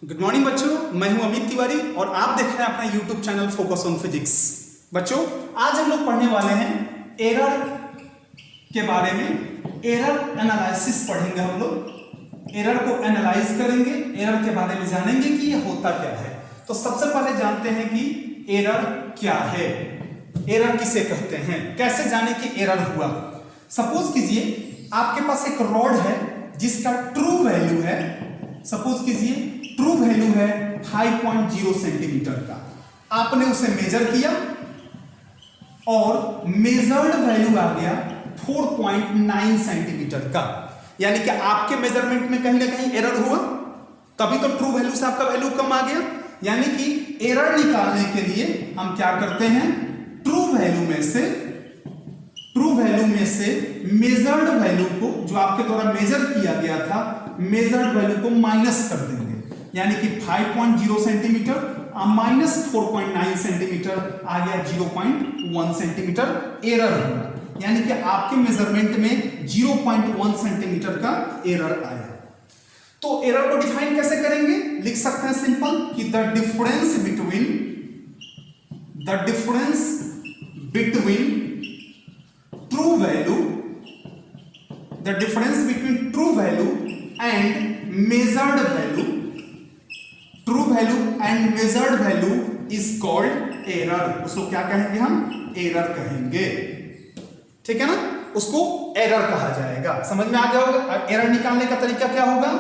Good morning बच्चों, मैं हूं अमित तिवारी और आप देख रहे हैं अपना YouTube channel focus on physics. बच्चों, आज हम लोग पढ़ने वाले हैं एरर के बारे में। एरर एनालिसिस पढ़ेंगे हम लोग। एरर को एनालाइज करेंगे, एरर के बारे में जानेंगे कि ये होता क्या है। तो सबसे पहले जानते हैं कि एरर क्या है, एरर किसे कहते हैं, कैसे जाने कि एरर हुआ। सपोज कीजिए आपके पास एक रॉड है जिसका ट्रू वैल्यू है, सपोज कीजिए ट्रू वैल्यू है 5.0 सेंटीमीटर का। आपने उसे मेजर किया और मेजर्ड वैल्यू आ गया 4.9 सेंटीमीटर का। यानी कि आपके मेजरमेंट में कहीं ना कहीं एरर हुआ, तभी तो ट्रू वैल्यू से आपका वैल्यू कम आ गया। यानी कि एरर निकालने के लिए हम क्या करते हैं, ट्रू वैल्यू में से मेजर्ड वैल्यू को, जो आपके द्वारा मेजर किया गया था, मेजर्ड वैल्यू को माइनस कर देंगे। यानी कि 5.0 सेंटीमीटर माइनस 4.9 सेंटीमीटर आ गया 0.1 सेंटीमीटर एरर हुआ। यानी कि आपके मेजरमेंट में 0.1 सेंटीमीटर का एरर आया। तो एरर को डिफाइन कैसे करेंगे, लिख सकते हैं सिंपल कि the difference between true value and measured value, true value and measured value is called error. उसको क्या कहेंगे हम, एरर कहेंगे। ठीक है ना, उसको एरर कहा जाएगा। समझ में आ गया होगा। एरर निकालने का तरीका क्या होगा,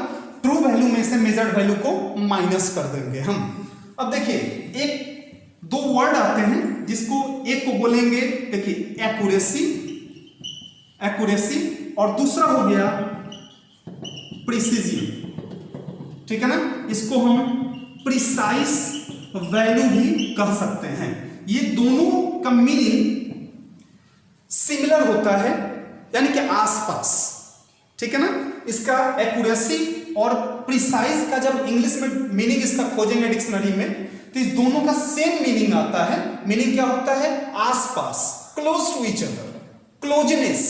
ट्रू वैल्यू में से मेजर्ड वैल्यू को माइनस कर देंगे हम। अब देखिए एक दो वर्ड आते हैं जिसको एक को बोलेंगे, देखिए एक्यूरेसी और दूसरा हो गया प्रिसीजन। ठीक है ना, इसको हम प्रिसाइज वैल्यू भी कह सकते हैं। ये दोनों का मीनिंग सिमिलर होता है, यानी कि आसपास। ठीक है ना, इसका एक्यूरेसी और प्रिसाइज का जब इंग्लिश में मीनिंग इसका खोजेंगे डिक्शनरी में, तो इस दोनों का सेम मीनिंग आता है। मीनिंग क्या होता है, आसपास, close to each other, closeness,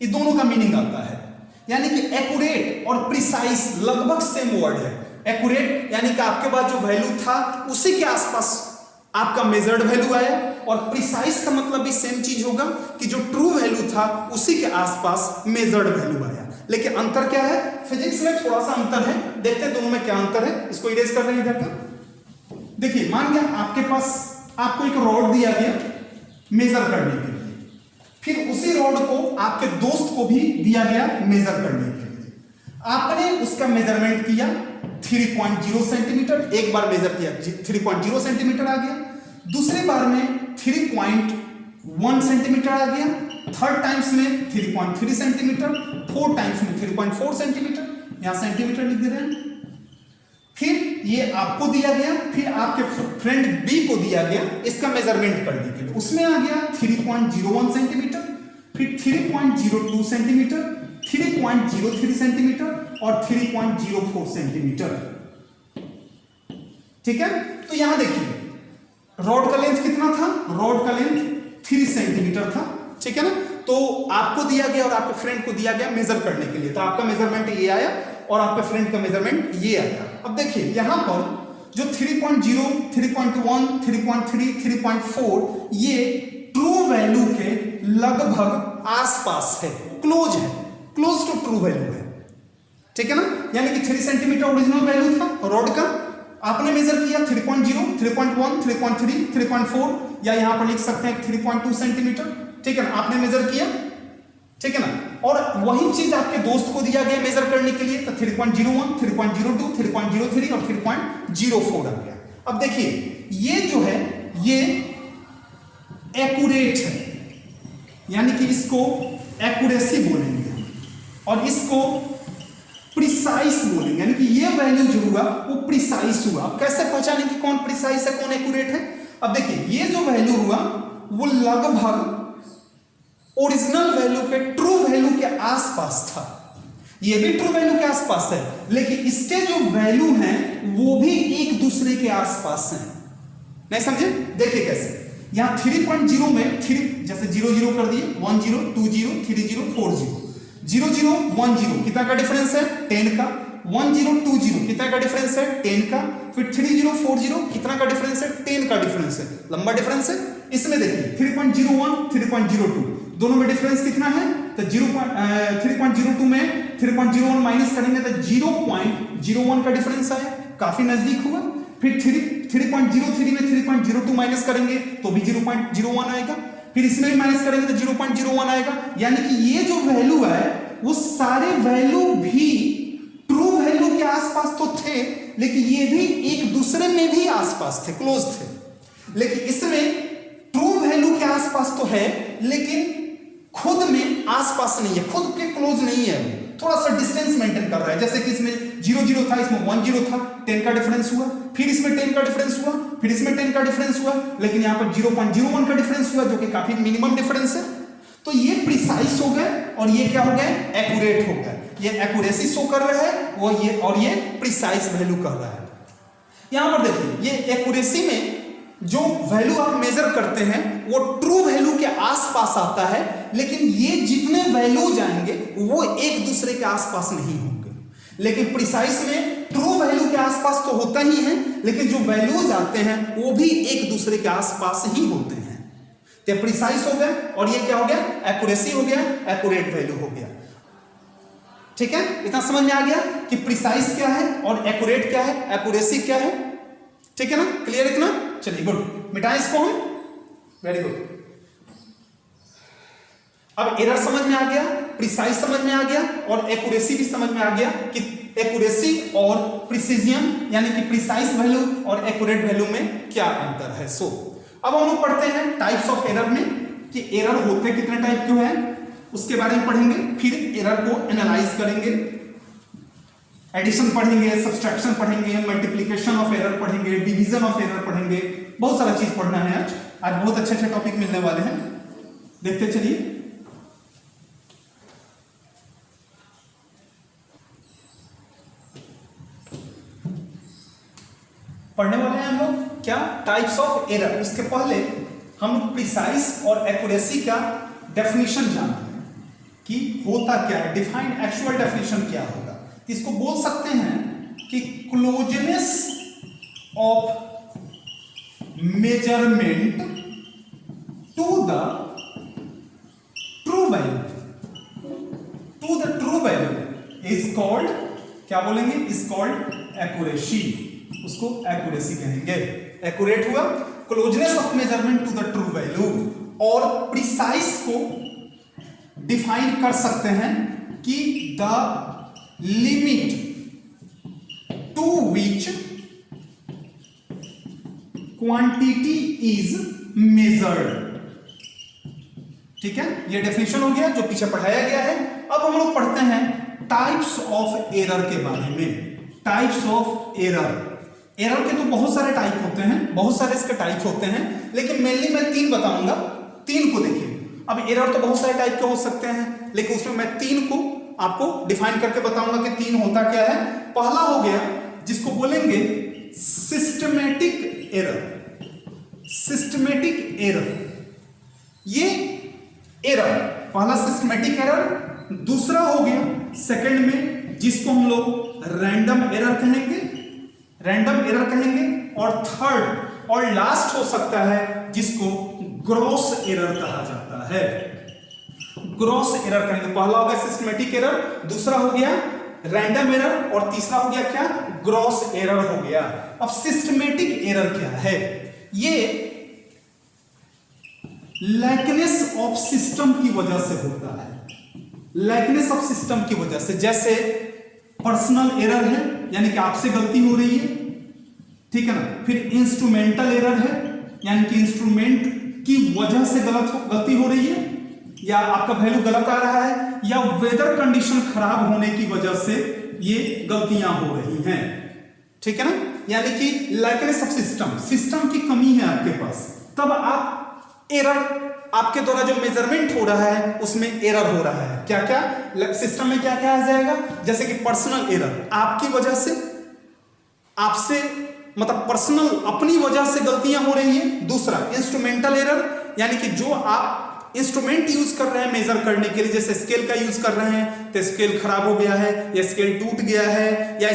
ये दोनों का मीनिंग आता है। यानी कि एक्यूरेट और प्रिसाइज लगभग सेम वर्ड है। एक्यूरेट यानी कि आपके पास जो वैल्यू था उसी के आसपास आपका मेजर्ड वैल्यू आया, और प्रिसाइज का मतलब भी सेम चीज होगा कि जो ट्रू वैल्यू था उसी के आसपास मेजर्ड वैल्यू आया। लेकिन अंतर क्या है, फिजिक्स में थोड़ा सा अंतर है, देखते हैं दोनों में क्या अंतर है। इसको इरेज कर रहे हैं इधर का। देखिए मान लिया आपके पास आपको एक रॉड दिया गया मेजर करने के लिए, फिर उसी रॉड को आपके दोस्त को भी दिया गया मेजर करने के लिए। आपने उसका मेजरमेंट किया 3.0 सेंटीमीटर, एक बार मेजर किया 3.0 सेंटीमीटर आ गया, दूसरी बार में 3.1 सेंटीमीटर आ गया, थर्ड टाइम्स में 3.3 सेंटीमीटर, फोर्थ टाइम्स में 3.4 सेंटीमीटर, यहां सेंटीमीटर लिख दे रहे हैं। फिर ये आपको दिया गया, फिर आपके फ्रेंड बी को दिया गया इसका मेजरमेंट करने के लिए, उसमें आ गया 3.01 सेंटीमीटर, फिर 3.02 सेंटीमीटर, 3.03 सेंटीमीटर और 3.04 सेंटीमीटर। ठीक है, तो यहां देखिए रॉड का लेंथ कितना था, रॉड का लेंथ 3 सेंटीमीटर था। ठीक है ना, तो आपको दिया गया और आपके फ्रेंड को दिया गया मेजर करने के लिए, तो आपका मेजरमेंट ये आया और आपके फ्रेंड का मेजरमेंट ये आया। अब देखिए यहां पर जो 3.0, 3.1, 3.3, 3.4 ये ट्रू वैल्यू के लगभग आसपास है, क्लोज है, क्लोज टू ट्रू वैल्यू है। ठीक है ना, यानी कि 3 सेंटीमीटर ओरिजिनल वैल्यू था रॉड का, आपने मेजर किया 3.0, 3.1, 3.3, 3.4, या यहां पर लिख सकते हैं 3.2 सेंटीमीटर। ठीक है ना, आपने मेजर किया। ठीक है ना, और वही चीज आपके दोस्त को दिया गया मेजर करने के लिए, तो 3.01, 3.02, 3.03 और 3.04 आ गया। अब देखिए ये जो है ये एक्यूरेट है, यानी कि इसको एक्यूरेसी बोलेंगे और इसको प्रिसाइज बोलेंगे, यानी कि ये वैल्यू जो हुआ वो प्रिसाइज हुआ। अब कैसे पहचाने कि कौन प्रिसाइज है कौन एक्यूरेट है। अब देखिए ये जो वैल्यू हुआ वो लगभग ओरिजिनल वैल्यू के, ट्रू वैल्यू के आसपास था। ये भी ट्रू वैल्यू के आसपास है, लेकिन इसके जो वैल्यू हैं वो भी एक दूसरे के आसपास हैं। नहीं समझे, देखिए कैसे। यहां 3.0 में 3 जैसे 0 कर दिए, 1 0, 2 0, 3 0, 4 0, 0 0 1 0, कितना का डिफरेंस है 10 का। 1020 कितना का डिफरेंस है 10 का, फिर 3040 कितना का डिफरेंस है 10 का डिफरेंस है, लंबा डिफरेंस है। इसमें देखिए 3.01 3.02 दोनों में डिफरेंस कितना है, तो 3.02 में 3.01 माइनस करेंगे तो 0.01 का डिफरेंस आया, काफी नजदीक हुआ। फिर 3.03 में 3.02 माइनस करेंगे तो भी 0.01 आएगा, फिर इसमें भी माइनस करेंगे तो 0.01 आएगा। यानी कि ये जो वैल्यू है वो सारे वैल्यू भी ट्रू वैल्यू के आसपास तो थे, लेकिन ये भी एक दूसरे में भी आसपास थे, क्लोज थे। लेकिन इसमें ट्रू वैल्यू के आसपास तो है लेकिन खुद में आसपास नहीं है, खुद के क्लोज नहीं है, थोड़ा सा डिस्टेंस मेंटेन कर रहा है। जैसे कि इसमें 0 था, इसमें 10 था, 10 का डिफरेंस हुआ, फिर इसमें 10 का डिफरेंस हुआ, फिर इसमें 10 का डिफरेंस हुआ, लेकिन यहां पर 0.01 का डिफरेंस हुआ जो कि काफी मिनिमम डिफरेंस है। तो ये प्रिसाइज हो गया और ये क्या हो गया, एक्यूरेट हो गया। ये एक्यूरेसी शो कर रहा है वो ये, और ये प्रिसाइज वैल्यू कर रहा है। यहां पर देखिए ये एक्यूरेसी में जो वैल्यू आप मेजर करते हैं वो ट्रू वैल्यू के आसपास आता है, लेकिन ये जितने वैल्यू जाएंगे वो एक दूसरे के आसपास नहीं होंगे। लेकिन प्रिसाइज में ट्रू वैल्यू के आसपास तो होता ही है, लेकिन जो वैल्यूज आते हैं वो भी एक दूसरे के आसपास ही होते हैं। तो प्रिसाइज हो गया और ये क्या हो गया, एक्यूरेसी हो गया, एक्यूरेट वैल्यू हो गया। ठीक है, इतना समझ में आ गया कि प्रिसाइज क्या है और एक्यूरेट क्या है, एक्यूरेसी क्या है। ठीक है ना, क्लियर इतना, चलिए गुड, मिटाएं इसको हम, वेरी गुड। अब एरर समझ में आ गया, प्रिसाइज समझ में आ गया और एक्यूरेसी भी समझ में आ गया कि एक्यूरेसी और प्रिसीजन यानी कि प्रिसाइज वैल्यू और एक्यूरेट वैल्यू में क्या अंतर है। सो अब हम लोग पढ़ते हैं टाइप्स ऑफ एरर में कि एरर होते कितने टाइप के हैं, उसके बारे में पढ़ेंगे। फिर एरर को एनालाइज करेंगे, एडिशन पढ़ेंगे, सब्सट्रैक्शन पढ़ेंगे, मल्टीप्लिकेशन ऑफ एरर पढ़ेंगे, डिवीजन ऑफ एरर पढ़ेंगे, बहुत सारा चीज पढ़ना है आज। आज बहुत अच्छे अच्छे टॉपिक मिलने वाले हैं, देखते चलिए। पढ़ने वाले हैं हम लोग क्या, टाइप्स ऑफ एरर। उसके पहले हम प्रिसाइज और एक्यूरेसी का डेफिनेशन जानते हैं कि होता क्या है, डिफाइन एक्चुअल डेफिनेशन क्या होगा। इसको बोल सकते हैं कि closeness of measurement to the true value is called, क्या बोलेंगे, इज कॉल्ड एक्यूरेसी। उसको एक्यूरेसी कहेंगे। एक्यूरेट हुआ closeness of measurement to the true value. और प्रिसाइज को डिफाइन कर सकते हैं कि the limit to which quantity is measured. ठीक है, ये डेफिनेशन हो गया जो पीछे पढ़ाया गया है। अब हम लोग पढ़ते हैं टाइप्स ऑफ एरर के बारे में। टाइप्स ऑफ एरर, एरर के तो बहुत सारे टाइप होते हैं, बहुत सारे इसके टाइप होते हैं, लेकिन मेनली मैं 3 बताऊंगा। 3 को देखिए। अब एरर तो बहुत सारे टाइप के हो सकते हैं, लेकिन उसमें मैं 3 को आपको डिफाइन करके बताऊंगा कि 3 होता क्या है। पहला हो गया जिसको बोलेंगे सिस्टमैटिक एरर। सिस्टमैटिक एरर, ये एरर पहला सिस्टमैटिक एरर। दूसरा हो गया सेकंड में जिसको हम लोग रैंडम एरर कहेंगे, रैंडम एरर कहेंगे। और थर्ड और लास्ट हो सकता है जिसको ग्रॉस एरर कहा जाता है। ग्रॉस एरर कहेंगे। पहला हो गया सिस्टमैटिक एरर, दूसरा हो गया रैंडम एरर और तीसरा हो गया क्या, ग्रॉस एरर हो गया। अब सिस्टमैटिक एरर क्या है, ये लाइकनेस ऑफ सिस्टम की वजह से होता है। लाइकनेस ऑफ सिस्टम की वजह से, जैसे पर्सनल एरर है यानी कि आपसे गलती हो रही है, ठीक है ना। फिर इंस्ट्रूमेंटल एरर है यानी कि इंस्ट्रूमेंट की वजह से गलती हो रही है या आपका वैल्यू गलत आ रहा है, या वेदर कंडीशन खराब होने की वजह से ये गलतियां हो रही हैं, ठीक है ना। यानी कि लाइकनेस ऑफ सिस्टम, सिस्टम की कमी है आपके पास, तब आप एरर, आपके द्वारा जो मेजरमेंट हो रहा है उसमें एरर हो रहा है। क्या क्या सिस्टम में क्या क्या आ जाएगा, जैसे कि पर्सनल एरर, आपकी वजह से, आपसे मतलब पर्सनल अपनी वजह से गलतियां हो रही है। दूसरा इंस्ट्रूमेंटल एरर यानी कि जो आप इंस्ट्रूमेंट यूज कर रहे हैं मेजर करने के लिए, जैसे स्केल का यूज कर रहे हैं तो स्केल खराब हो गया है या स्केल टूट गया है या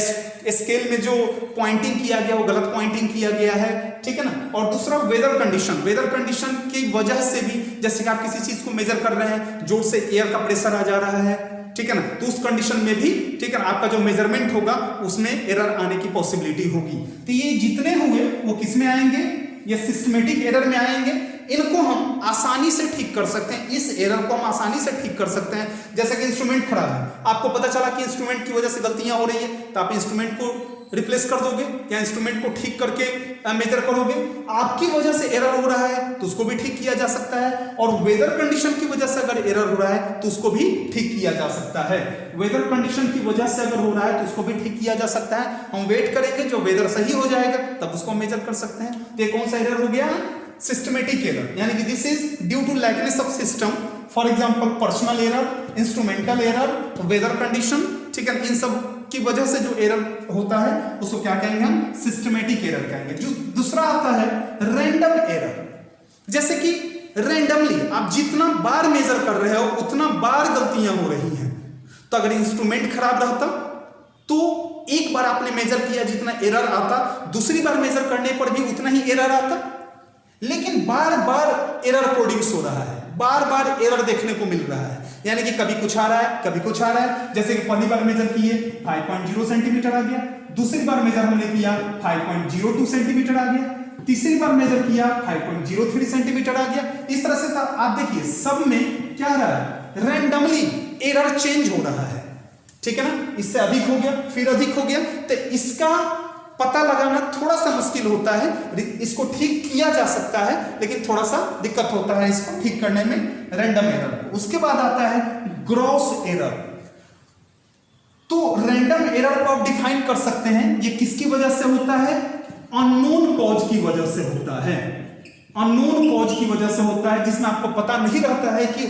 स्केल में जो पॉइंटिंग किया गया वो गलत पॉइंटिंग किया गया है, ठीक है ना। और दूसरा वेदर कंडीशन, वेदर कंडीशन की वजह से भी, जैसे कि आप किसी चीज को मेजर कर रहे हैं, जोर से एयर का प्रेशर आ जा रहा है, ठीक है ना, तो उस कंडीशन में भी, ठीक है ना, आपका जो मेजरमेंट होगा उसमें एरर आने की पॉसिबिलिटी होगी। तो ये जितने हुए वो किस में आएंगे, ये सिस्टमेटिक एरर में आएंगे। इनको हम आसानी से ठीक कर सकते हैं, इस एरर को हम आसानी से ठीक कर सकते हैं। जैसे कि इंस्ट्रूमेंट खराब है, आपको पता चला कि इंस्ट्रूमेंट की वजह से गलतियां हो रही है, तो आप इंस्ट्रूमेंट को रिप्लेस कर दोगे या इंस्ट्रूमेंट को ठीक करके मेजर करोगे। आपकी वजह से एरर हो रहा है तो उसको भी ठीक किया जा सकता है, और वेदर कंडीशन की वजह से अगर एरर हो रहा है तो उसको भी ठीक किया जा सकता है। वेदर कंडीशन की वजह से अगर हो रहा है तो उसको भी ठीक किया जा सकता है। हम वेट करेंगे, जो वेदर सही हो जाएगा तब उसको मेजर कर सकते हैं। तो ये कौन सा एरर हो गया, सिस्टमेटिक एरर, यानी कि this is due to lackness of system. For example personal error, instrumental error, weather condition, ठीक है, इन सब की वजह से जो एरर होता है उसको क्या कहेंगे हम, सिस्टमेटिक एरर कहेंगे। जो दूसरा आता है रैंडम एरर, जैसे कि रैंडमली आप जितना बार मेजर कर रहे हो उतना बार गलतियां हो रही हैं। तो अगर इंस्ट्रूमेंट खराब रहता तो एक बार आपने मेजर किया जितना एरर आता, दूसरी बार मेजर करने पर भी उतना ही एरर आता, लेकिन बार बार एरर प्रोड्यूस हो रहा है, बार बार एरर देखने को मिल रहा है, यानी कि कभी कुछ आ रहा है कभी कुछ आ रहा है। जैसे कि पहली बार मेजर किए 5.0 सेंटीमीटर आ गया, दूसरी बार मेजर हमने किया 5.02 सेंटीमीटर आ गया, तीसरी बार मेजर किया 5.03 सेंटीमीटर आ गया। इस तरह से आप देखिए सब में क्या रहा है, रैंडमली एरर चेंज हो रहा है, ठीक है ना। इससे अधिक हो गया फिर अधिक हो गया, तो इसका पता लगाना थोड़ा सा मुश्किल होता है। इसको ठीक किया जा सकता है लेकिन थोड़ा सा दिक्कत होता है इसको ठीक करने में, रैंडम एरर। उसके बाद आता है ग्रॉस एरर। तो रैंडम एरर को आप डिफाइन कर सकते हैं, ये किसकी वजह से होता है, अननोन कॉज की वजह से होता है। अननोन कॉज की वजह से होता है, जिसमें आपको पता नहीं रहता है कि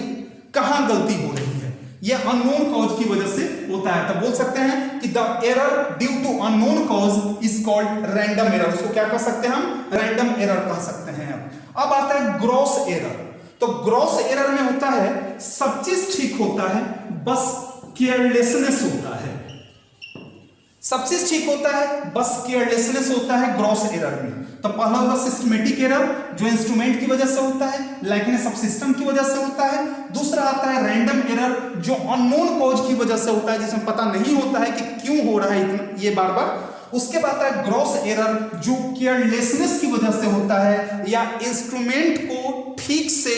कहां गलती हो रही है, यह अननोन कॉज की वजह से होता है। तब बोल सकते हैं कि the error due to unknown cause is called random error. उसको क्या कह सकते हैं हम, रैंडम एरर कह सकते हैं। अब आता है ग्रॉस एरर। तो ग्रॉस एरर में होता है सब चीज ठीक होता है, बस केयरलेसनेस होता है, सब चीज ठीक होता है बस केयरलेसनेस होता है ग्रॉस एरर में। तो पहला होगा सिस्टमेटिक एरर, जो इंस्ट्रूमेंट की वजह से होता है, लाइकनेस ऑफ सिस्टम की वजह से होता है। दूसरा आता है रैंडम एरर, जो अननोन कॉज की वजह से होता है, जिसमें पता नहीं होता है कि क्यों हो रहा है इतना ये बार बार। उसके बाद आता है ग्रॉस एरर, जो केयरलेसनेस की वजह से होता है या इंस्ट्रूमेंट को ठीक से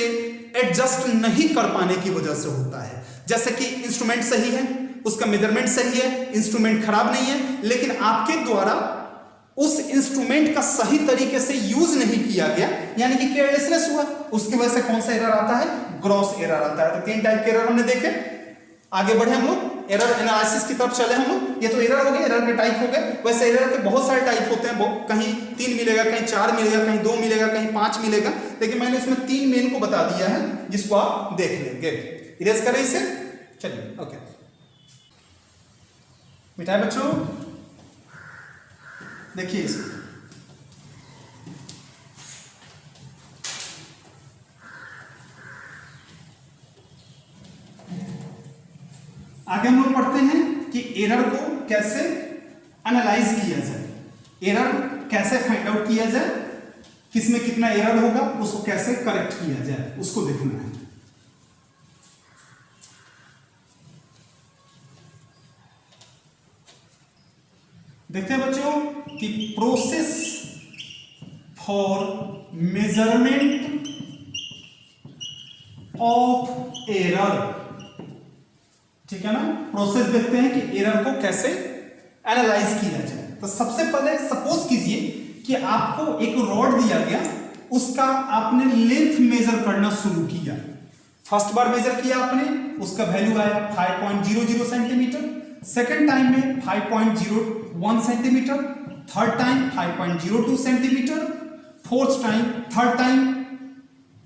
एडजस्ट नहीं कर पाने की वजह से होता है। जैसे कि इंस्ट्रूमेंट सही है, उसका मेजरमेंट सही है, इंस्ट्रूमेंट खराब नहीं है, लेकिन आपके द्वारा उस इंस्ट्रूमेंट का सही तरीके से यूज नहीं किया गया, यानी कि केयरलेसनेस हुआ, उसकी वजह से कौन सा एरर आता है, ग्रॉस एरर आता है। तो 3 टाइप के एरर हमने देखे। आगे बढ़े हम लोग, एरर एनालिसिस की तरफ चले हम लोग। ये तो एरर हो गए, एरर के टाइप हो गए। वैसे एरर के बहुत सारे टाइप होते हैं, कहीं 3 मिलेगा, कहीं 4 मिलेगा, कहीं 2 मिलेगा, कहीं 5 मिलेगा, लेकिन मैंने इसमें 3 मेन को बता दिया है, जिसको आप देख लेंगे। इरेज करें इसे, चलिए ओके। मिटाए बच्चों, देखिए इसको, आगे हम लोग पढ़ते हैं कि एरर को कैसे एनालाइज किया जाए, एरर कैसे फाइंड आउट किया जाए, किसमें कितना एरर होगा उसको कैसे करेक्ट किया जाए, उसको देखना है। देखते हैं बच्चों कि process for measurement of error, ठीक है ना। प्रोसेस देखते हैं कि एरर को कैसे एनालाइज किया जाए। तो सबसे पहले सपोज कीजिए कि आपको एक रॉड दिया गया, उसका आपने लेंथ मेजर करना शुरू किया। फर्स्ट बार मेजर किया आपने, उसका वैल्यू आया 5.00 सेंटीमीटर, सेकेंड टाइम में 5.01 centimetre, third time 5.02 centimetre, fourth time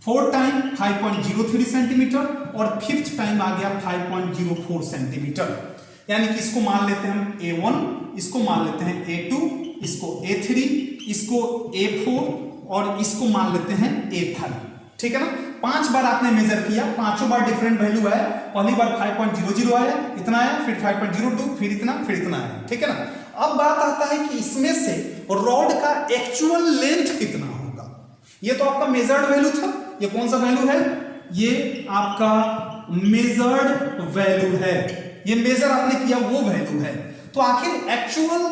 5.03 centimetre, और फिफ्थ टाइम आ गया 5.04 सेंटीमीटर। यानी कि इसको मान लेते हैं हम A1, इसको मान लेते हैं A2, इसको A3, इसको A4 और इसको मान लेते हैं A5। ठीक है ना। 5 बार आपने मेजर किया, पांचों बार डिफरेंट वैल्यू आया। पहली बार 5.00 आया, इतना आया, फिर 5.02, फिर इतना आया, ठीक है ना। अब बात आता है कि इसमें से रॉड का एक्चुअल लेंथ कितना होगा। ये तो आपका मेजर्ड वैल्यू था, ये कौन सा वैल्यू है, ये आपका मेजर्ड वैल्यू है, ये मेजर आपने किया वो वैल्यू है। तो आखिर एक्चुअल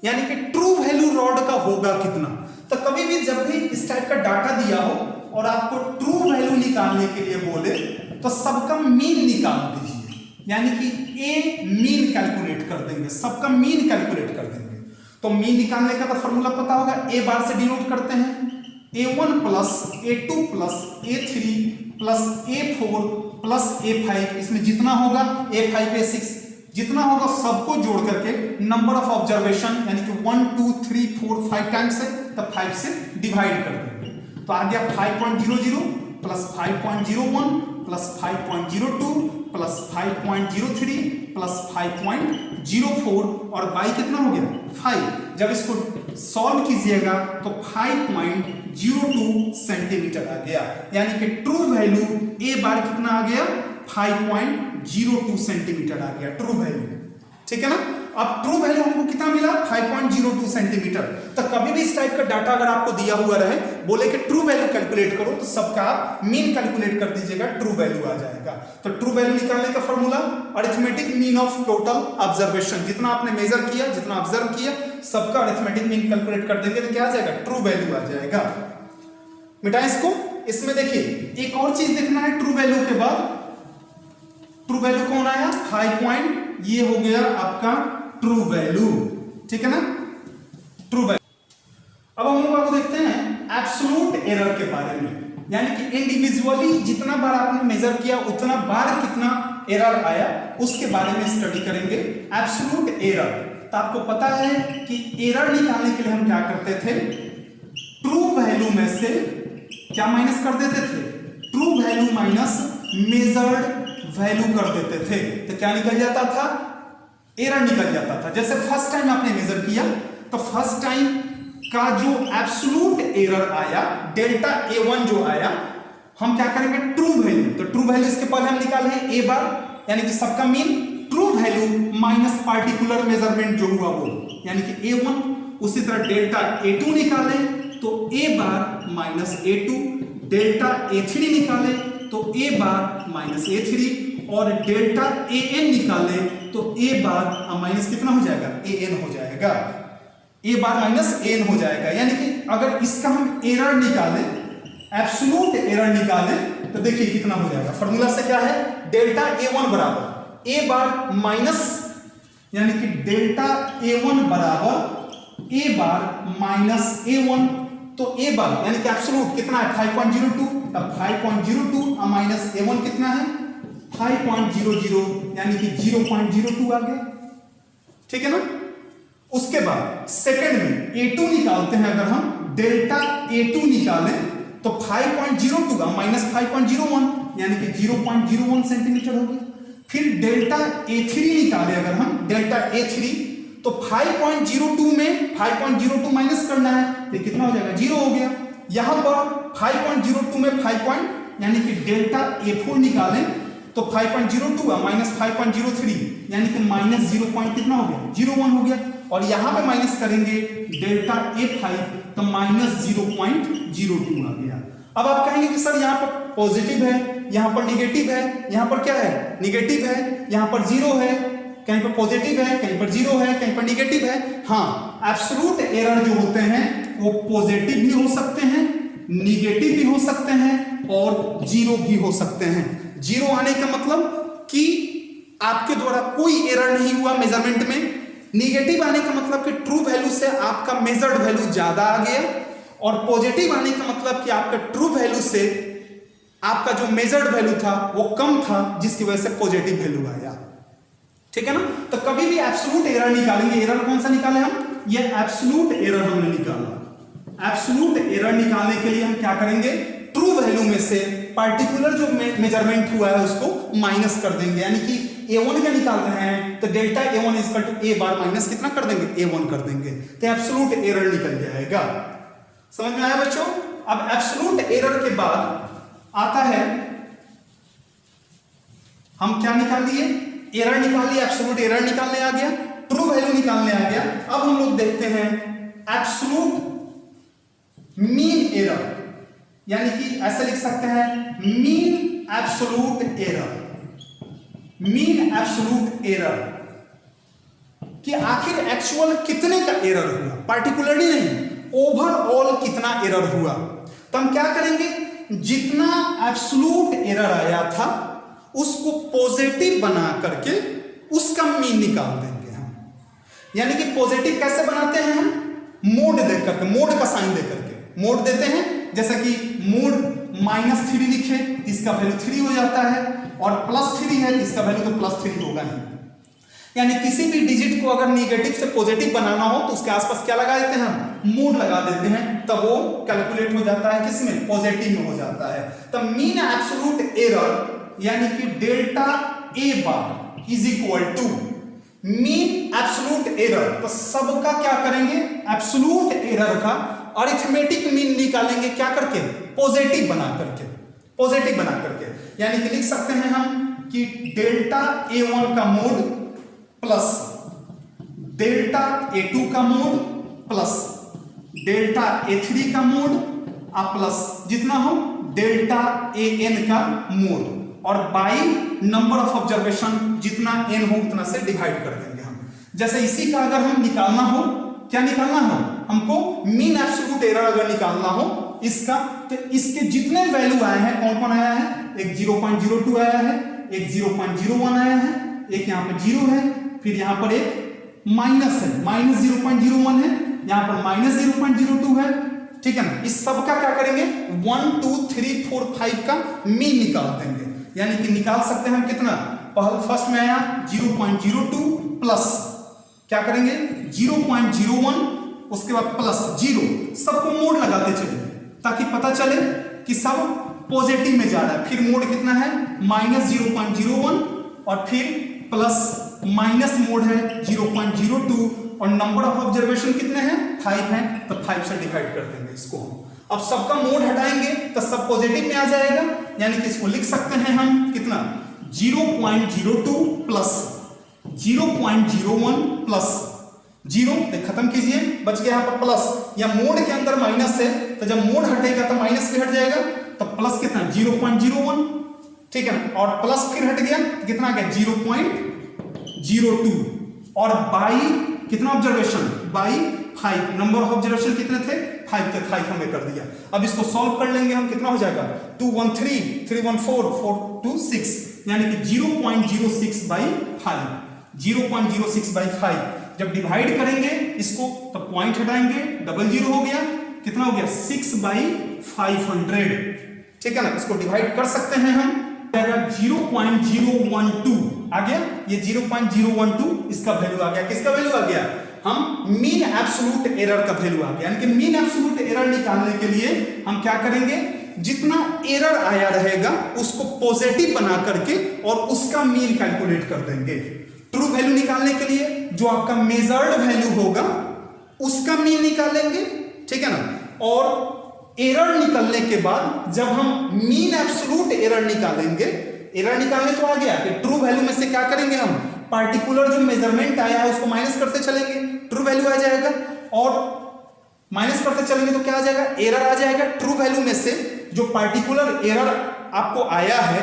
यानी कि ट्रू वैल्यू रॉड का होगा कितना। तो कभी भी जब भी इस टाइप का डाटा दिया हो और आपको ट्रू वैल्यू निकालने के लिए बोले तो सबका मीन निकाल दीजिए, यानी कि ए मीन कैलकुलेट कर देंगे, सबका मीन कैलकुलेट कर देंगे। तो मीन निकालने का तो फॉर्मूला पता होगा, ए बार से डिनोट करते हैं, A1 plus A2 plus A3 plus A4 plus A5, इसमें जितना होगा A5 A6 जितना होगा सबको जोड़ करके नंबर ऑफ ऑब्जर्वेशन यानी कि 1 2 3 4 5 टाइम्स है, तब 5 से डिवाइड कर देंगे। तो आ गया 5.00 प्लस 5.01 प्लस 5.02 प्लस 5.03 प्लस 5.04 और बाई कितना हो गया 5। जब इसको सॉल्व कीजिएगा तो 5.02 सेंटीमीटर आ गया, यानी कि ट्रू वैल्यू ए बार कितना आ गया 5.02 सेंटीमीटर आ गया ट्रू वैल्यू, ठीक है ना। अब ट्रू वैल्यू हमको कितना मिला 5.02 सेंटीमीटर। तो कभी भी इस टाइप का डाटा अगर आपको दिया हुआ रहे, बोले कि ट्रू वैल्यू कैलकुलेट करो, तो सबका आप मीन कैलकुलेट कर दीजिएगा, ट्रू वैल्यू आ जाएगा। तो ट्रू वैल्यू निकालने का formula arithmetic mean of total observation, जितना आपने मेजर किया, जितना ऑब्जर्व किया, सबका अरिथमेटिक मीन कैलकुलेट कर देंगे तो क्या आ जाएगा ट्रू वैल्यू आ जाएगा। मिटाएं इसको। इसमें देखिए एक और चीज देखना है ट्रू वैल्यू के बाद, ट्रू वैल्यू कौन आया 5 ये हो गया आपका ट्रू वैल्यू, ठीक है ना, ट्रू वैल्यू। अब हम लोग आपको देखते हैं एब्सोल्यूट एरर के बारे में, यानी कि इंडिविजुअली जितना बार आपने मेजर किया उतना बार कितना एरर आया उसके बारे में स्टडी करेंगे। एब्सोल्यूट एरर, तो आपको पता है कि एरर निकालने के लिए हम क्या करते थे, ट्रू वैल्यू में से क्या माइनस कर देते थे, true value minus measured value कर देते थे, तो क्या निकल जाता था, एरर निकल जाता था। जैसे फर्स्ट टाइम आपने मेजर किया तो फर्स्ट टाइम का जो एब्सोल्यूट एरर आया डेल्टा A1 जो आया, हम क्या करेंगे ट्रू वैल्यू, तो ट्रू वैल्यू इसके पहले हम निकाले हैं ए बार, यानी कि सबका mean, true value minus particular measurement जो हुआ वो, यानी कि A1। उसी तरह डेल्टा A2 निकाले तो A bar minus A2, delta A3 निकाले तो A बार माइनस A3 और डेल्टा AN निकाले तो A बार माइनस कितना हो जाएगा AN हो जाएगा, A बार माइनस AN हो जाएगा। यानी कि अगर इसका हम एरर निकालें, एब्सोल्यूट एरर निकालें तो देखिए कितना हो जाएगा। फॉर्मूला से क्या है, डेल्टा A1 बराबर A बार माइनस, यानी कि डेल्टा A1 बराबर A बार माइनस A1, तो A बार यानी कि एब्सोल्यूट कितना है 5.02, तब 5.02 माइनस A1 कितना है 5.00, यानी कि 0.02 आ गया, ठीक है ना। उसके बाद सेकंड में A2 निकालते हैं, अगर हम डेल्टा A2 निकालें तो 5.02 माइनस 5.01, यानी कि 0.01 सेंटीमीटर हो गया। फिर डेल्टा A3 निकाले अगर हम डेल्टा A3 तो 5.02 में 5.02 माइनस करना है तो कितना हो जाएगा 0 हो गया। यहां पर 5.02 में 5 यानी कि डेल्टा A4 निकालें तो 5.02 माइनस 5.03 यानी कि माइनस 0. कितना हो गया 0.1 हो गया। और यहां पे माइनस करेंगे डेल्टा A5 तो माइनस 0.02 आ गया। अब आप कहेंगे कि सर यहां पर पॉजिटिव है, यहां पर निगेटिव है, यहां पर क्या है निगेटिव है, यहां पर 0 है, कहीं पर पॉजिटिव है, कहीं पर 0 है, कहीं पर निगेटिव है। हाँ, एब्सोल्यूट एरर जो होते हैं वो पॉजिटिव भी हो सकते हैं, निगेटिव भी हो सकते हैं और 0 भी हो सकते हैं। 0 आने का मतलब कि आपके द्वारा कोई एरर नहीं हुआ मेजरमेंट में। निगेटिव आने का मतलब कि ट्रू वैल्यू से आपका मेजर्ड वैल्यू ज्यादा आ गया, और पॉजिटिव आने का मतलब कि आपका ट्रू वैल्यू से आपका जो मेजर्ड वैल्यू था वो कम था, जिसकी वजह से पॉजिटिव वैल्यू आया। ठीक है ना। तो कभी भी एब्सोल्यूट एरर निकालेंगे, एरर कौन सा निकाले हम, ये एब्सोल्यूट एरर हमने निकाला। एब्सोल्यूट एरर निकालने के लिए हम क्या करेंगे, ट्रू वैल्यू में से पार्टिकुलर जो मेजरमेंट हुआ है उसको माइनस कर देंगे। यानी कि A1 का निकाल रहे हैं तो delta A1 equal to A bar minus कितना कर देंगे A1 कर देंगे, तो एब्सोल्यूट एरर निकल जाएगा। समझ में आया बच्चों। अब एब्सोल्यूट एरर के बाद आता है, हम क्या निकाल लिए, एरर निकाल लिया, एब्सोल्यूट एरर निकालने आ गया, ट्रू वैल्यू निकालने आ गया। अब हम लोग देखते हैं एब्सोल्यूट मीन एरर, यानी कि ऐसे लिख सकते हैं mean absolute error, mean absolute error कि आखिर एक्चुअल कितने का एरर हुआ, पार्टिकुलरली नहीं, ओवरऑल कितना एरर हुआ। तो हम क्या करेंगे, जितना एब्सोल्यूट एरर आया था उसको पॉजिटिव बना करके उसका मीन निकाल देंगे हम। यानी कि पॉजिटिव कैसे बनाते हैं हम, मोड दे करके, मोड का साइन दे करके मोड देते हैं। जैसे कि मोड -3 लिखे, इसका वैल्यू 3 हो जाता है, और +3 है, इसका वैल्यू तो +3 होगा ही। यानी किसी भी डिजिट को अगर निगेटिव से पॉजिटिव बनाना हो तो उसके आसपास क्या लगा देते हैं हम, मोड लगा देते हैं, तब वो कैलकुलेट हो जाता है किसमें, पॉजिटिव में हो जाता है। तब मीन एब्सोल्यूट एरर यानी कि delta A bar is equal to mean absolute error. तो सबका क्या करेंगे, एब्सोल्यूट एरर का अरिथमेटिक मीन निकालेंगे, क्या करके, पॉजिटिव बना करके, पॉजिटिव बना करके। यानी कि लिख सकते हैं हम कि डेल्टा A1 का मोड प्लस डेल्टा A2 का मोड प्लस डेल्टा A3 का मोड प्लस जितना हो डेल्टा AN का मोड, और बाई नंबर ऑफ ऑब्जर्वेशन जितना n हो उतना से डिवाइड कर देंगे हम। जैसे इसी का अगर हम निकालना हो, क्या निकालना हो हमको, मीन एब्सोल्यूट एरर अगर निकालना हो इसका, तो इसके जितने वैल्यू आए हैं, कौन कौन आया है, एक 0.02 आया है, एक 0.01 आया है, एक यहाँ पे 0 है, फिर यहाँ पर एक माइनस है, -0.01 है, यहाँ पर -0.02 है, ठीक है ना। इस सब का क्या करेंगे, 1 2 3 4 5 का मीन निकाल देंगे। यानी कि निकाल सकते हैं हम कितना, फर्स्ट में आया 0.02 प्लस क्या करेंगे 0.01, उसके बाद प्लस 0, सबको मोड लगाते चले ताकि पता चले कि सब पॉजिटिव में जा रहा है। फिर मोड कितना है, -0.01, और फिर प्लस माइनस मोड है 0.02, और नंबर ऑफ ऑब्जर्वेशन कितने हैं, 5 हैं, तो 5 से डिवाइड कर देंगे इसको हम। अब सबका मोड हटाएंगे तो सब पॉजिटिव में आ जाएगा, यानी कि इसको लिख सकते हैं हम कितना, 0.02 प्लस 0.01 प्लस 0, खत्म कीजिए, बच गया यहाँ पर प्लस, या मोड के अंदर माइनस है तो जब मोड हटेगा तो माइनस भी हट जाएगा, तो प्लस कितना 0.01, ठीक है ना, और प्लस फिर हट गया कितना आ गया 0.02, और बाई कितना observation, by 5, number of observation कितने थे 5 थे, 5 हमने कर दिया। अब इसको सॉल्व कर लेंगे हम, कितना हो जाएगा 213 314 426, यानी कि 0.06 बाई 5, 0.06 बाई 5। जब डिवाइड करेंगे इसको तो पॉइंट हटाएंगे, 00 हो गया, कितना हो गया 6 बाई 500, ठीक है ना। इसको डिवाइड कर सकते हैं हम, 0.012 आ गया, ये 0.012 इसका वैल्यू आ गया, किसका वैल्यू आ गया, हम मीन एब्सोल्यूट एरर का वैल्यू आ गया। यानी कि मीन एब्सोल्यूट एरर निकालने के लिए हम क्या करेंगे, जितना एरर आया रहेगा उसको पॉजिटिव बना करके और उसका मीन कैलकुलेट कर देंगे। ट्रू वैल्यू निकालने के लिए जो आपका मेजर्ड वैल्यू होगा उसका मीन निकालेंगे, ठीक है ना। और एरर निकलने के बाद जब हम मीन एब्सोल्यूट एरर निकालेंगे, एरर निकालने तो आ गया कि ट्रू वैल्यू में से क्या करेंगे हम, पार्टिकुलर जो मेजरमेंट आया है उसको माइनस करते चलेंगे, ट्रू वैल्यू आ जाएगा, और माइनस करते चलेंगे तो क्या आ जाएगा, एरर आ जाएगा। ट्रू वैल्यू में से जो पार्टिकुलर एरर आपको आया है,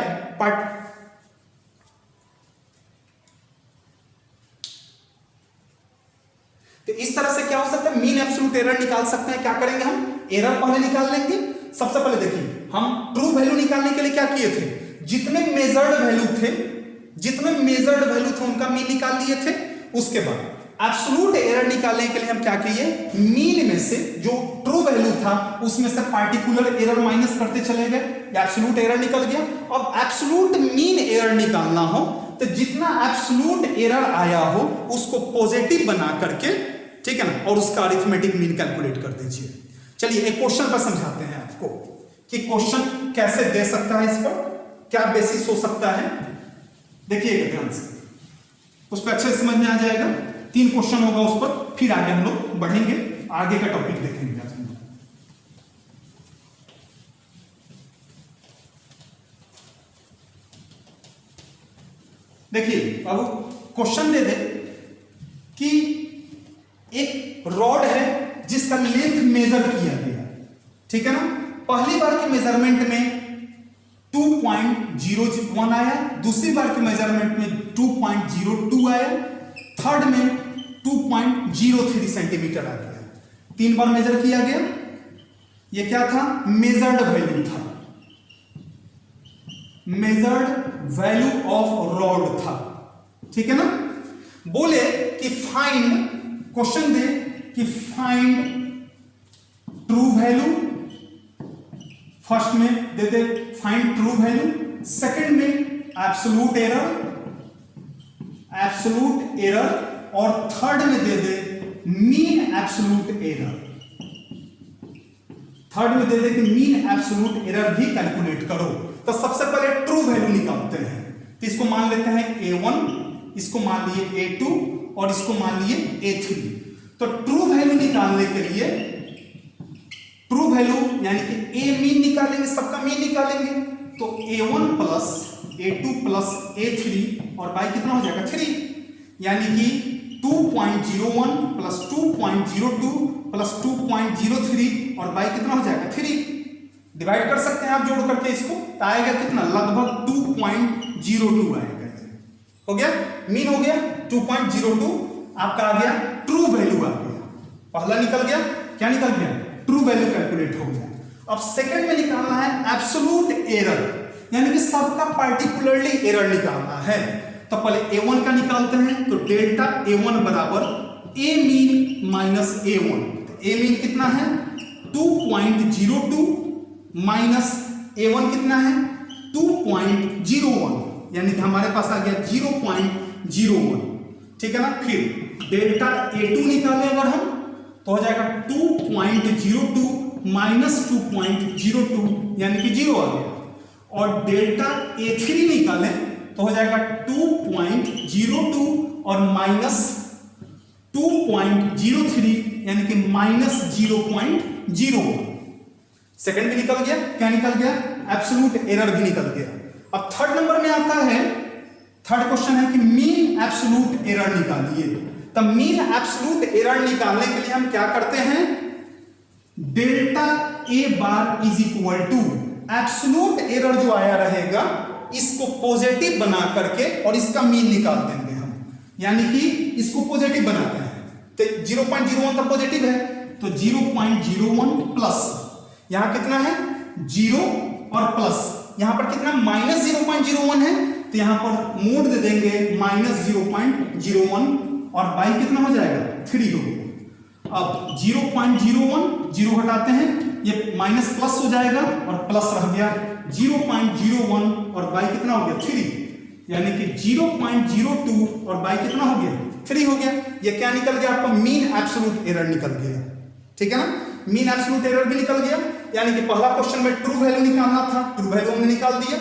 तो इस तरह से क्या हो सकता है, मीन एब्सोल्यूट एरर निकाल सकते हैं। क्या करेंगे हम, एरर पहले निकाल लेंगे। सबसे पहले देखिए हम ट्रू वैल्यू निकालने के लिए क्या किए थे, जितने मेजर्ड वैल्यू थे उनका मीन निकाल लिए थे। उसके बाद एब्सोल्यूट एरर निकालने के लिए हम क्या किए, मीन में से जो ट्रू वैल्यू था उसमें से पार्टिकुलर एरर माइनस करते चले गए, एब्सोल्यूट एरर निकल गया। अब एब्सोल्यूट मीन एरर निकालना हो तो जितना एब्सोल्यूट एरर आया हो उसको पॉजिटिव बना करके, ठीक है ना, और उसका अरिथमेटिक मीन कैलकुलेट कर दीजिए। चलिए एक क्वेश्चन पर समझाते हैं आपको कि क्वेश्चन कैसे दे सकता है, इस पर क्या बेसिस हो सकता है। देखिएगा ध्यान से, उस पर अच्छे से समझ में आ जाएगा। 3 क्वेश्चन होगा उस पर, फिर आगे हम लोग बढ़ेंगे, आगे का टॉपिक देखेंगे। देखिए अब क्वेश्चन दे दे कि एक रॉड है जिसका लेंथ मेजर किया गया, ठीक है ना। पहली बार के मेजरमेंट में 2.01 आया, दूसरी बार के मेजरमेंट में 2.02 आया, थर्ड में 2.03 सेंटीमीटर आ गया। 3 बार मेजर किया गया। ये क्या था? मेजर्ड वैल्यू था, मेजर्ड वैल्यू ऑफ रॉड था, ठीक है ना। बोले कि फाइंड, क्वेश्चन दे कि फाइंड ट्रू वैल्यू, फर्स्ट में दे दे फाइंड ट्रू वैल्यू, सेकंड में एब्सोल्यूट एरर, एब्सोल्यूट एरर, और थर्ड में दे दे मीन एब्सोल्यूट एरर। थर्ड में दे दे कि मीन एब्सोल्यूट एरर भी कैलकुलेट करो। तो सबसे पहले ट्रू वैल्यू निकालते हैं। तो इसको मान लेते हैं A1, इसको मान लिए A2 और इसको मान लिए A3। तो ट्रू वैल्यू निकालने के लिए, ट्रू वैल्यू यानी कि A मीन निकालेंगे, सबका मीन निकालेंगे। तो A1 plus A2 plus A3 और बाई कितना हो जाएगा 3, यानी कि 2.01 प्लस 2.02 प्लस 2.03 और बाई कितना हो जाएगा 3। डिवाइड कर सकते हैं आप जोड़ करके इसको, तो आएगा कितना? लगभग 2.02 आएगा। हो गया मीन, हो गया 2.02, आपका आ गया ट्रू वैल्यू आ गया। पहला निकल गया, क्या निकल गया? ट्रू वैल्यू कैलकुलेट हो गया। अब सेकंड में निकालना है एब्सोल्यूट एरर, यानी कि सबका पार्टिकुलरली एरर निकालना है। तो पहले A1 का निकालते हैं। तो डेल्टा A1 बराबर A मीन माइनस A1। तो A मीन कितना है? 2.02 माइनस A1 कितना है? 2.01, यानी कि हमारे पास आ गया 0.01, ठीक है ना। फिर डेल्टा A2 निकालें अगर हम, तो हो जाएगा 2.02 माइनस 2.02, यानी कि 0 आ गया। और डेल्टा A3 निकालें तो हो जाएगा 2.02 और माइनस 2.03, यानी कि माइनस 0.01। सेकंड भी निकल गया, क्या निकल गया? एब्सोल्यूट एरर भी निकल गया। अब थर्ड नंबर में आता है, थर्ड क्वेश्चन है कि मीन एब्सोल्यूट एरर निकालिए। तो मीन एब्सोल्यूट एरर निकालने के लिए हम क्या करते हैं? Delta A bar is equal to absolute error जो आया रहेगा इसको पॉजिटिव बना करके और इसका मीन निकाल देंगे हम, यानी कि इसको पॉजिटिव बनाते हैं। तो 0.01 तो पॉजिटिव है, तो 0.01 प्लस, यहां कितना है? 0 और प्लस, यहां पर कितना? माइनस 0.01 है, तो यहां पर मोड दे देंगे माइनस 0.01 और बाई कितना हो जाएगा? 3 हो गया। अब 0.01 0 हटाते हैं, ये माइनस प्लस हो जाएगा और प्लस रह गया 0.01 और बाई कितना हो गया? 3, यानी कि 0.02 और बाई कितना हो गया? 3 हो गया। ये क्या निकल गया? आपका मीन एब्सोल्यूट एरर निकल गया, ठीक है ना। मीन एब्सोल्यूट एरर भी निकल गया, यानी कि पहला क्वेश्चन में ट्रू वैल्यू निकालना था, ट्रू वैल्यू हमने निकाल दिया।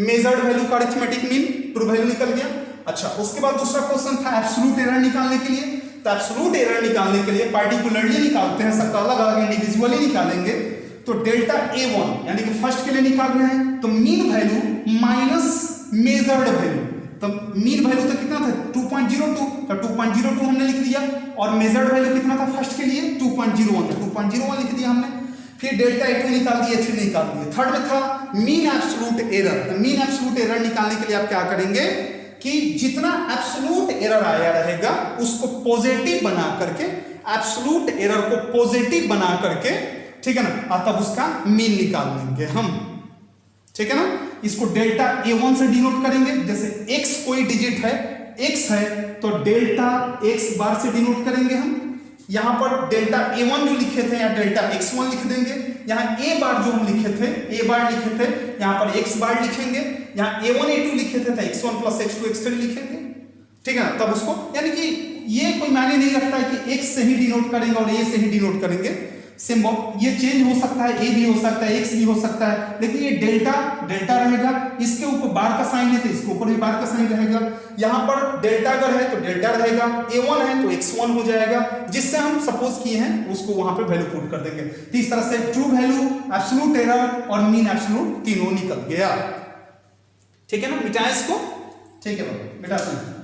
मेजर्ड वैल्यू का अरिथमेटिक मीन ट्रू वैल्यू निकल गया। अच्छा, उसके बाद दूसरा क्वेश्चन था एब्सोल्यूट एरर निकालने के लिए। तो एब्सोल्यूट एरर निकालने के लिए पार्टिकुलरली निकालते हैं, सबका अलग अलग इंडिविजुअली निकालेंगे। तो डेल्टा A1 यानी कि फर्स्ट के लिए निकाल रहे हैं, तो mean value minus measured value. तो मीन वैल्यू तो कितना था? 2.02, तो 2.02 हमने लिख दिया। और मेजर्ड वैल्यू कितना था फर्स्ट के लिए? 2.01, तो 2.01 लिख दिया हमने। फिर डेल्टा A2 निकाल दिए, A3 निकाल दिए। थर्ड में था मीन एब्सोल्यूट एरर। तो मीन एब्सोल्यूट एरर निकालने के लिए आप क्या करेंगे कि जितना एब्सोल्यूट एरर आया रहेगा उसको पॉजिटिव बना करके, एब्सोल्यूट एरर को पॉजिटिव बना करके, ठीक है ना, तब उसका मीन निकाल लेंगे हम, ठीक है ना। इसको डेल्टा A1 से डिनोट करेंगे। जैसे x कोई डिजिट है, x है, तो डेल्टा x बार से डिनोट करेंगे हम। यहां पर डेल्टा A1 जो लिखे थे, या डेल्टा x1 लिख देंगे। यहां a बार जो हम लिखे थे, a बार लिखे थे, यहां पर x बार लिखेंगे। यहां A1 A2 लिखे थे, तो x1 प्लस x2 x3 लिखेंगे, ठीक है ना। तब उसको, यानी कि ये कोई मायने नहीं रखता है कि x से ही डिनोट करेंगे और a से ही डिनोट करेंगे। सिंबल ये चेंज हो सकता है, a भी हो सकता है, x भी हो सकता है, लेकिन ये डेल्टा डेल्टा रहेगा। इसके ऊपर बार का साइन है तो इसके ऊपर भी बार का साइन रहेगा। यहां पर डेल्टा अगर है तो डेल्टा रहेगा, A1 है तो x1 हो जाएगा, जिससे हम सपोज किए हैं उसको वहां पे वैल्यू पुट कर देंगे। तो इस तरह से ट्रू वैल्यू, एब्सोल्यूट एरर और मीन एब्सोल्यूट तीनों निकल गया, ठीक है ना। मिटाएं इसको। ठीक है बाबा, मिटाते हैं।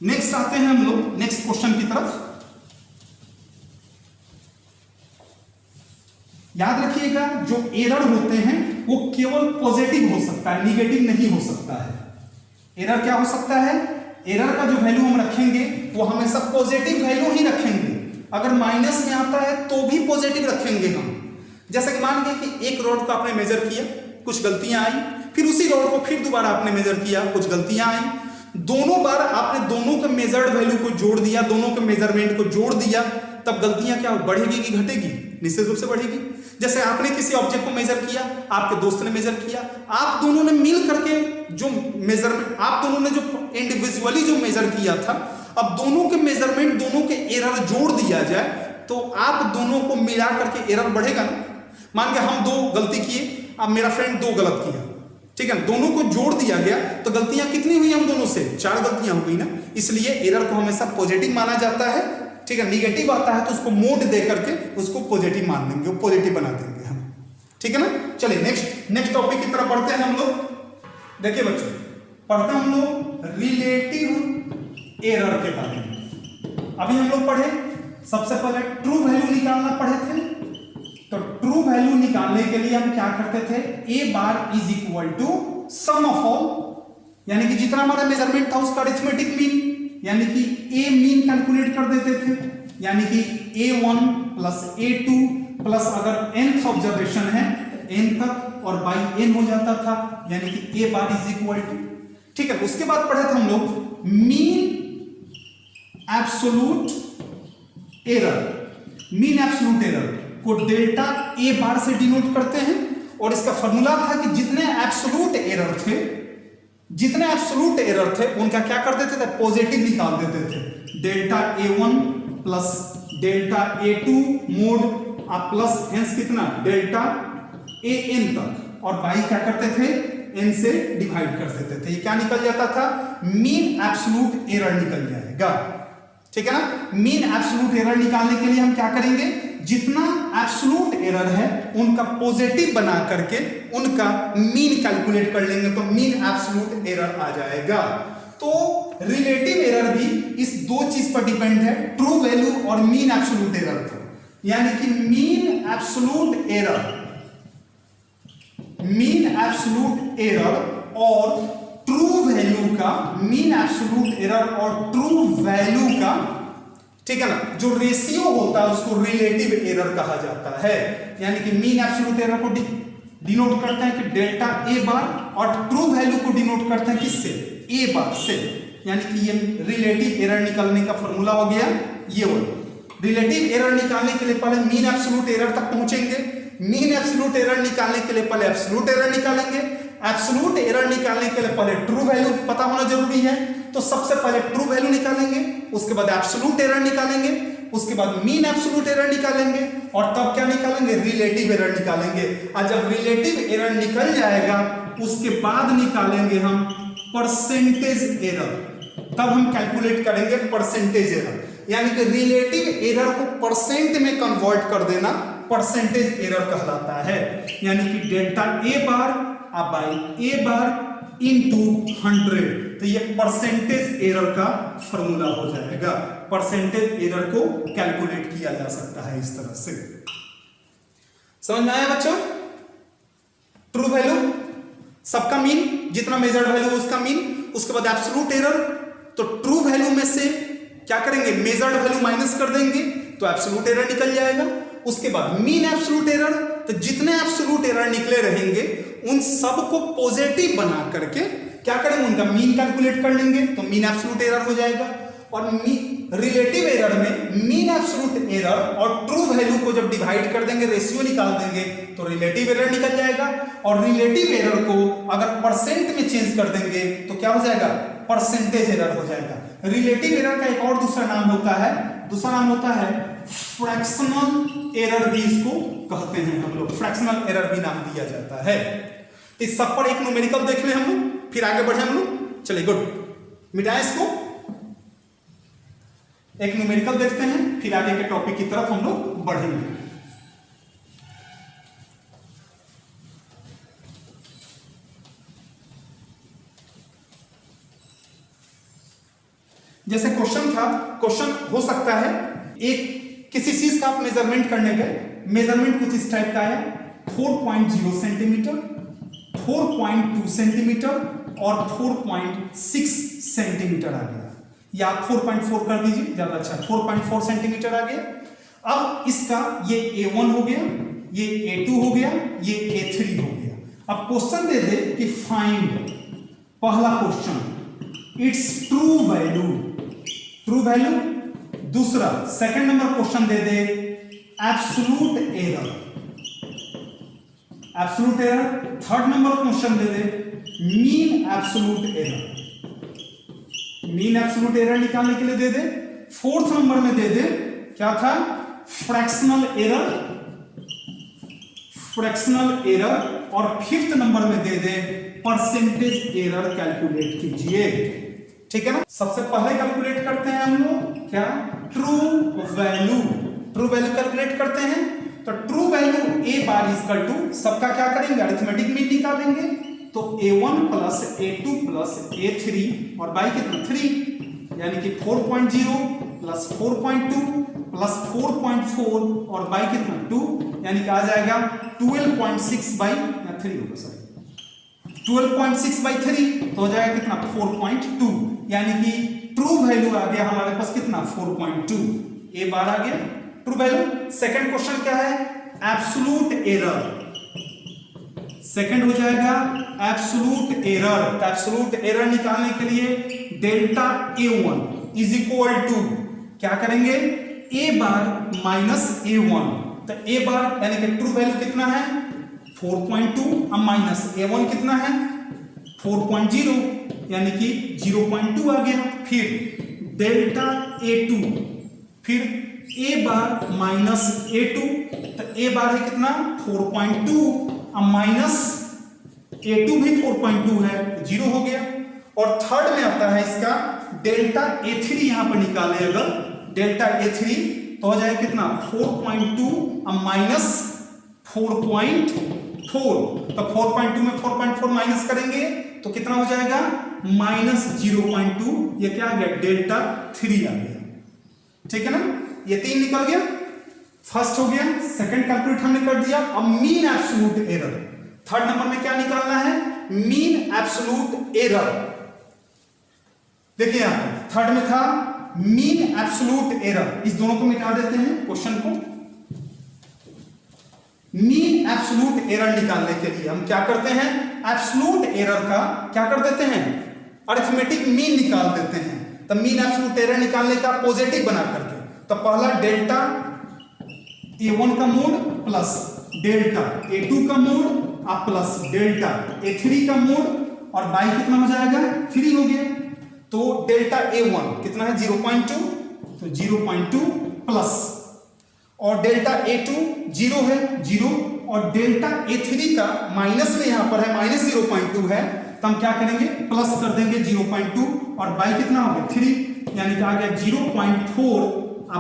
नेक्स्ट आते हैं हम लोग नेक्स्ट क्वेश्चन की तरफ। याद रखिएगा जो एरर होते हैं वो केवल पॉजिटिव हो सकता है, निगेटिव नहीं हो सकता है। एरर क्या हो सकता है? एरर का जो वैल्यू हम रखेंगे वो हमेशा पॉजिटिव वैल्यू ही रखेंगे। अगर माइनस में आता है तो भी पॉजिटिव रखेंगे हम। जैसे कि मान गए कि एक रॉड को आपने मेजर किया, कुछ गलतियां आई, फिर उसी रॉड को फिर दोबारा आपने मेजर किया, कुछ गलतियां आई। दोनों बार आपने दोनों के मेजर्ड वैल्यू को जोड़ दिया, दोनों के मेजरमेंट को जोड़ दिया, तब गलतियां क्या बढ़ेगी कि घटेगी? निश्चित रूप से बढ़ेगी। जैसे आपने किसी ऑब्जेक्ट को मेजर किया, आपके दोस्त ने मेजर किया, आप दोनों ने मिल करके जो मेजरमेंट, आप दोनों ने जो इंडिविजुअली जो मेजर किया था, अब दोनों के मेजरमेंट, दोनों के एरर जोड़ दिया जाए तो आप दोनों को मिला करके एरर बढ़ेगा ना। मान के हम 2 गलती किए, अब मेरा फ्रेंड 2 गलत किया, ठीक है, दोनों को जोड़ दिया गया तो गलतियां कितनी हुई हम दोनों से? 4 गलतियां हो गई ना। इसलिए एरर को हमेशा पॉजिटिव माना जाता है, ठीक है। निगेटिव आता है तो उसको मोड दे करके उसको पॉजिटिव मान देंगे, वो पॉजिटिव बना देंगे हम, ठीक है ना। चलिए नेक्स्ट टॉपिक की तरफ बढ़ते हैं हम लोग। देखिए बच्चों, पढ़ते हैं हम लोग रिलेटिव एरर के बारे में। अभी हम लोग पढ़े, सबसे पहले ट्रू वैल्यू निकालना पढ़े थे। तो ट्रू वैल्यू निकालने के लिए हम क्या करते थे? A bar is equal to sum of all, यानी कि जितना हमारा मेजरमेंट था उसका अरिथमेटिक मीन, यानी कि ए मीन कैलकुलेट कर देते थे, यानी कि A1 प्लस A2 प्लस अगर nth ऑब्जर्वेशन है n तक और बाई n हो जाता था, यानी कि ए बार इज इक्वल टू, ठीक है। उसके बाद पढ़े थे हम लोग mean absolute error. Mean absolute error को डेल्टा ए बार से डिनोट करते हैं, और इसका फॉर्मूला था कि जितने एब्सोल्यूट एरर थे उनका क्या कर देते थे? पॉजिटिव निकाल देते थे। Delta A1 plus delta A2 mode plus hence कितना? डेल्टा AN तक, और बाई क्या करते थे? n से डिवाइड कर देते थे। ये क्या निकल जाता था? मीन एब्सोल्यूट एरर निकल जाएगा, ठीक है ना। मीन एब्सोल्यूट एरर निकालने के लिए हम क्या करेंगे? जितना एब्सोल्यूट एरर है उनका पॉजिटिव बना करके उनका मीन कैलकुलेट कर लेंगे तो मीन एब्सोल्यूट एरर आ जाएगा। तो रिलेटिव एरर भी इस 2 चीज पर डिपेंड है, ट्रू वैल्यू और मीन एब्सोल्यूट एरर पर। यानी कि मीन एब्सोल्यूट एरर और ट्रू वैल्यू का, मीन एब्सोल्यूट एरर और ट्रू वैल्यू का, ठीक है ना, जो रेशियो होता है उसको रिलेटिव एरर कहा जाता है। यानी कि मीन एब्सोल्यूट एरर को डिनोट करते हैं कि डेल्टा ए बार, और ट्रू वैल्यू को डिनोट करते हैं किससे? ए बार से। यानी कि ये रिलेटिव एरर निकालने का फॉर्मूला हो गया ये वाला। रिलेटिव एरर निकालने के लिए पहले मीन एब्सोल्यूट एरर तक पहुंचेंगे, मीन एब्सोल्यूट एरर निकालने के लिए पहले एब्सोल्यूट एरर निकालेंगे, एब्सोल्यूट एरर निकालने के लिए पहले ट्रू वैल्यू पता होना जरूरी है, तो सबसे पहले ट्रू वैल्यू निकालेंगे, उसके बाद एब्सोल्यूट एरर निकालेंगे, उसके बाद मीन एब्सोल्यूट एरर निकालेंगे, और तब क्या निकालेंगे? रिलेटिव एरर निकालेंगे। और जब रिलेटिव एरर निकल जाएगा उसके बाद निकालेंगे हम परसेंटेज एरर, तब हम कैलकुलेट करेंगे परसेंटेज एरर। यानी कि रिलेटिव एरर को परसेंट में कन्वर्ट कर देना परसेंटेज एरर कहलाता है। यानी कि delta A bar by A bar into 100, तो ये परसेंटेज एरर का फॉर्मूला हो जाएगा। परसेंटेज एरर को कैलकुलेट किया जा सकता है इस तरह से। समझ में आया बच्चों? ट्रू वैल्यू सबका मीन, जितना मेजर्ड वैल्यू उसका मीन, उसके बाद एब्सोल्यूट एरर, तो ट्रू वैल्यू में से क्या करेंगे? मेजर्ड वैल्यू माइनस कर देंगे तो एब्सोल्यूट एरर निकल जाएगा। उसके बाद मीन एब्सोल्यूट एरर, तो जितने एब्सोल्यूट एरर निकले रहेंगे उन सब को पॉजिटिव बना करके क्या करेंगे? उनका मीन कैलकुलेट कर लेंगे तो मीन एब्सोल्यूट एरर हो जाएगा। और रिलेटिव एरर में मीन एब्सोल्यूट एरर और ट्रू वैल्यू को जब डिवाइड कर देंगे, रेशियो निकाल देंगे, तो रिलेटिव एरर निकल जाएगा। और रिलेटिव एरर को अगर परसेंट में चेंज कर देंगे तो क्या हो जाएगा? परसेंटेज एरर हो जाएगा। रिलेटिव एरर का एक और दूसरा नाम होता है फ्रैक्शनल एरर भी इसको कहते हैं हम लोग, फ्रैक्शनल एरर भी नाम दिया जाता है। इस सब पर एक न्यूमेरिकल देख लें हम लोग, फिर आगे बढ़े हम लोग। चलिए गुड, मिटाएं इसको, एक न्यूमेरिकल देखते हैं, फिर आगे के टॉपिक की तरफ हम लोग बढ़ेंगे। जैसे क्वेश्चन था, क्वेश्चन हो सकता है एक किसी चीज का आप मेजरमेंट करने गए, मेजरमेंट कुछ इस टाइप का आया, 4.0 सेंटीमीटर, 4.2 सेंटीमीटर और 4.6 सेंटीमीटर आ गया, या आप 4.4 कर दीजिए ज्यादा अच्छा, 4.4 सेंटीमीटर आ गया। अब इसका ये A1 हो गया, ये A2 हो गया, ये A3 हो गया। अब क्वेश्चन दे दे कि फाइंड, पहला question it's true value, true value. दूसरा सेकंड नंबर क्वेश्चन दे दे absolute error, absolute error. Third number question दे दे mean absolute error, mean absolute error निकालने के लिए दे दे। फोर्थ नंबर में दे दे क्या था, फ्रैक्शनल एरर, फ्रैक्शनल एरर। और फिफ्थ नंबर में दे दे परसेंटेज एरर कैलकुलेट कीजिए, ठीक है ना। सबसे पहले कैलकुलेट करते हैं हम लोग क्या, true value, true value calculate करते हैं। तो true value A bar equal to, सबका क्या करेंगे, अरिथमेटिक मीन निकालेंगे। तो A1 plus A2 plus A3 और बाई कितना 3, यानी कि 4.0 प्लस 4.2 प्लस 4.4 और बाई कितना 2, यानी कि आ जाएगा 12.6 बाई 3 होगा, सॉरी 12.6 बाई 3 तो हो जाएगा कितना 4.2, यानी कि ट्रू वैल्यू आ गया हमारे पास कितना 4.2, ए बार आ गया ट्रू वैल्यू। सेकंड क्वेश्चन क्या है, एब्सोल्यूट एरर, सेकंड हो जाएगा एब्सोल्यूट एरर। तो एब्सोल्यूट एरर निकालने के लिए delta A1 is equal to क्या करेंगे, ए बार माइनस A1। तो ए बार यानी कि ट्रू वैल्यू कितना है 4.2, अब माइनस A1 कितना है 4.0, यानी कि 0.2 आ गया। फिर डेल्टा A2, फिर ए बार माइनस A2, तो ए बार है कितना 4.2, अब माइनस A2 भी 4.2 है, 0 हो गया। और थर्ड में आता है इसका डेल्टा A3, यहां पर निकाले अगर डेल्टा A3 तो हो जाएगा कितना 4.2, अब माइनस 4.4, तो 4.2 में 4.4 माइनस करेंगे तो कितना हो जाएगा माइनस 0.2, ये क्या आ गया डेल्टा 3 आ गया, ठीक है ना। ये 3 निकल गया, फर्स्ट हो गया। सेकंड कैलकुलेट हमने कर दिया। अब mean absolute error, third number में क्या निकालना है, मीन एब्सोल्यूट एरर। देखिए यहां थर्ड में था मीन एब्सोल्यूट एरर, इस दोनों को मिटा देते हैं क्वेश्चन को। मीन एब्सोल्यूट एरर निकालने के लिए हम क्या करते हैं, एब्सोल्यूट एरर का क्या कर देते हैं, अरिथमेटिक मीन निकाल देते हैं। तो मीन एब्सोल्यूट एरर निकालने का पॉजिटिव बना करके, तो पहला डेल्टा A1 का मोड प्लस डेल्टा A2 का मोड प्लस डेल्टा A3 का मोड और बाई कितना हो जाएगा 3 हो गया। तो डेल्टा A1 कितना है 0.2, तो 0.2 प्लस, और डेल्टा A2 0 है 0, और डेल्टा A3 का माइनस में यहां पर है माइनस 0.2 है, तो हम क्या करेंगे प्लस कर देंगे 0.2 और बाई कितना हो गया 3, यानी कि आ गया 0.4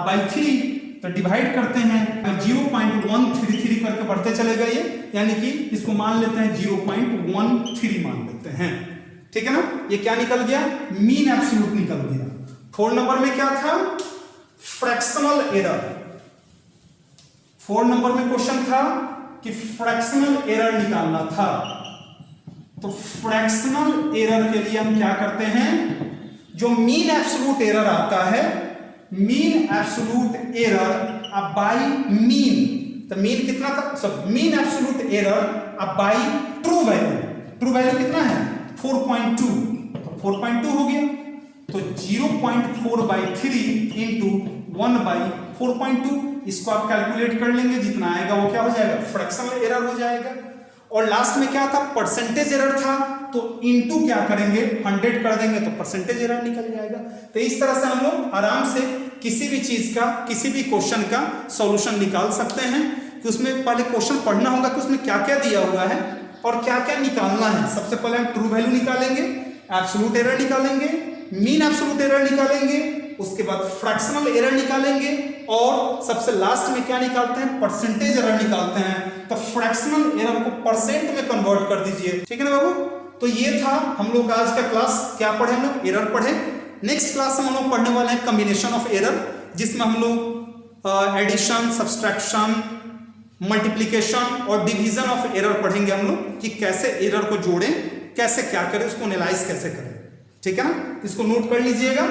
बाई 3। तो डिवाइड करते हैं 0.133 करके बढ़ते चले गए, यानी कि इसको मान लेते हैं 0.13 मान लेते हैं, ठीक है ना। ये क्या निकल गया, मीन एब्सोल्यूट निकल गया। 4 नंबर में क्या था, फ्रैक्शनल एरर। 4 नंबर में क्वेश्चन था कि फ्रैक्शनल एरर निकालना था। तो फ्रैक्शनल एरर के लिए हम क्या करते हैं, जो मीन एब्सोल्यूट एरर आता है, mean absolute error by mean, तो मीन कितना था, सब mean absolute error by true value. True value कितना है 4.2, तो 4.2 हो गया। तो 0.4 बाई 3 इंटू 1 बाई 4.2, इसको आप कैलकुलेट कर लेंगे, जितना आएगा वो क्या हो जाएगा फ्रैक्शनल एरर हो जाएगा। और लास्ट में क्या था, परसेंटेज एरर था, तो इनटू क्या करेंगे 100 कर देंगे तो परसेंटेज एरर निकल जाएगा। तो इस तरह से हम लोग आराम से किसी भी चीज का, किसी भी क्वेश्चन का सॉल्यूशन निकाल सकते हैं। कि उसमें पहले क्वेश्चन पढ़ना होगा कि उसमें क्या क्या दिया हुआ है और क्या क्या निकालना है। सबसे पहले हम ट्रू वैल्यू निकालेंगे, एब्सोल्यूट एरर निकालेंगे, मीन एब्सोल्यूट एरर निकालेंगे, उसके बाद फ्रैक्शनल एरर निकालेंगे, और सबसे लास्ट में क्या निकालते हैं, परसेंटेज एरर निकालते हैं। तो फ्रैक्शनल एरर को परसेंट में कन्वर्ट कर दीजिए, ठीक है ना बाबू। तो ये था हम लोग आज का क्लास, क्या पढ़े हम लोग, एरर पढ़े। नेक्स्ट क्लास में हम लोग पढ़ने वाले हैं कॉम्बिनेशन ऑफ एरर, जिसमें हम लोग एडिशन, सब्सट्रैक्शन, मल्टीप्लिकेशन और डिवीजन ऑफ एरर पढ़ेंगे हम लोग कि कैसे एरर को जोड़ें, कैसे क्या करें, उसको एनालाइज कैसे करें। ठीक है ना, इसको नोट कर लीजिएगा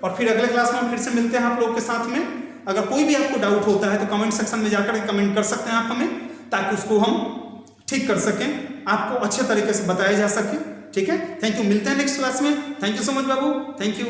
और फिर अगले क्लास में हम फिर से मिलते हैं आप लोगों के साथ में। अगर कोई भी आपको डाउट होता है तो कमेंट सेक्शन में जाकर कमेंट कर सकते हैं आप हमें, ताकि उसको हम ठीक कर सकें, आपको अच्छे तरीके से बताया जा सके। ठीक है, थैंक यू, मिलते हैं नेक्स्ट क्लास में। Thank you so much Babu, thank you.